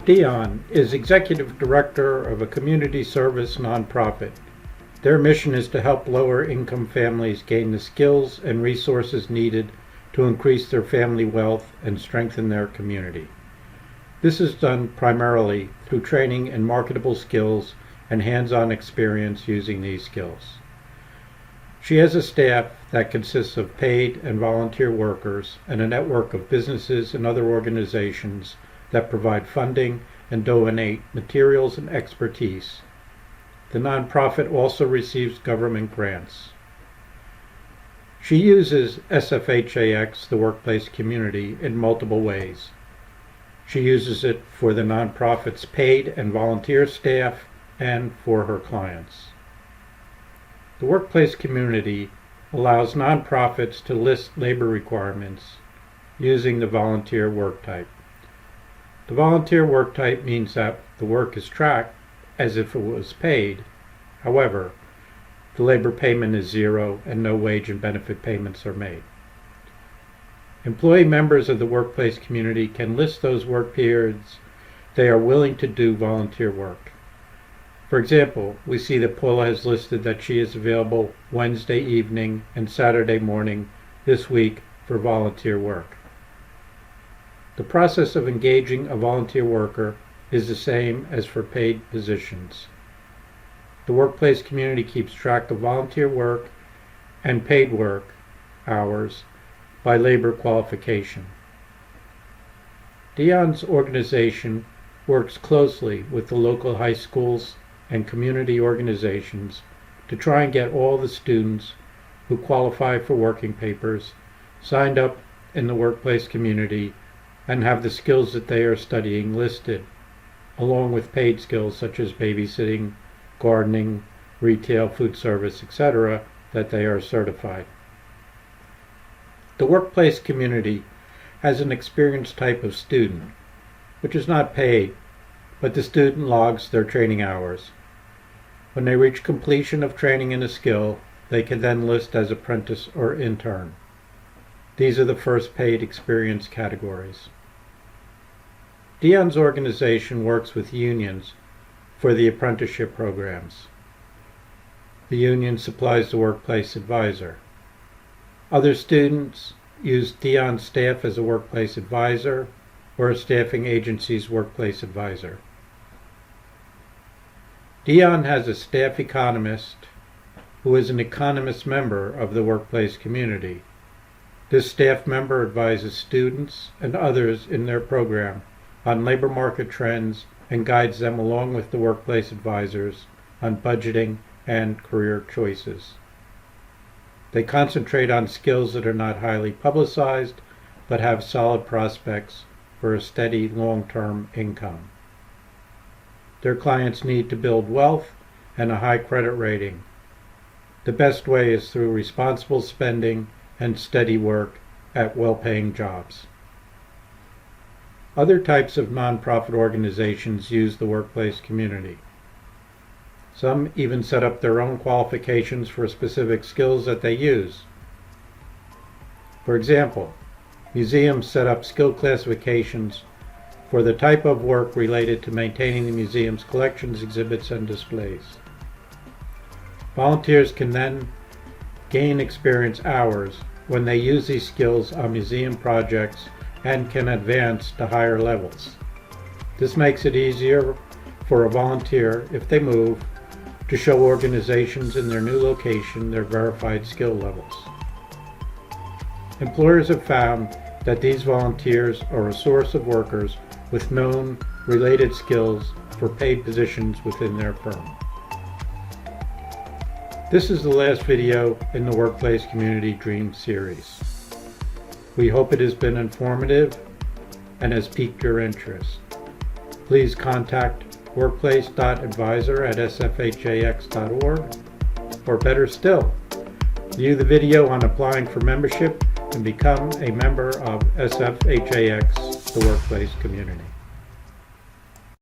Dion is Executive Director of a community service nonprofit. Their mission is to help lower-income families gain the skills and resources needed to increase their family wealth and strengthen their community. This is done primarily through training in marketable skills and hands-on experience using these skills. She has a staff that consists of paid and volunteer workers and a network of businesses and other organizations that provide funding and donate materials and expertise. The nonprofit also receives government grants. She uses SFHAX, the workplace community, in multiple ways. She uses it for the nonprofit's paid and volunteer staff and for her clients. The workplace community allows nonprofits to list labor requirements using the volunteer work type. The volunteer work type means that the work is tracked as if it was paid. However, the labor payment is zero and no wage and benefit payments are made. Employee members of the workplace community can list those work periods they are willing to do volunteer work. For example, we see that Paula has listed that she is available Wednesday evening and Saturday morning this week for volunteer work. The process of engaging a volunteer worker is the same as for paid positions. The workplace community keeps track of volunteer work and paid work hours by labor qualification. Dion's organization works closely with the local high schools and community organizations to try and get all the students who qualify for working papers signed up in the workplace community and have the skills that they are studying listed, along with paid skills such as babysitting, gardening, retail, food service, etc., that they are certified. The workplace community has an experienced type of student, which is not paid, but the student logs their training hours. When they reach completion of training in a skill, they can then list as apprentice or intern. These are the first paid experience categories. Dion's organization works with unions for the apprenticeship programs. The union supplies the workplace advisor. Other students use Dion's staff as a workplace advisor or a staffing agency's workplace advisor. Dion has a staff economist who is an economist member of the workplace community. This staff member advises students and others in their program on labor market trends and guides them along with the workplace advisors on budgeting and career choices. They concentrate on skills that are not highly publicized but have solid prospects for a steady long-term income. Their clients need to build wealth and a high credit rating. The best way is through responsible spending and steady work at well-paying jobs. Other types of nonprofit organizations use the workplace community. Some even set up their own qualifications for specific skills that they use. For example, museums set up skill classifications for the type of work related to maintaining the museum's collections, exhibits, and displays. Volunteers can then gain experience hours when they use these skills on museum projects and can advance to higher levels. This makes it easier for a volunteer, if they move, to show organizations in their new location their verified skill levels. Employers have found that these volunteers are a source of workers with known related skills for paid positions within their firm. This is the last video in the Workplace Community Dreams series. We hope it has been informative and has piqued your interest. Please contact workplace.advisor@sfhax.org, or better still, view the video on applying for membership and become a member of SFHAX, the workplace community.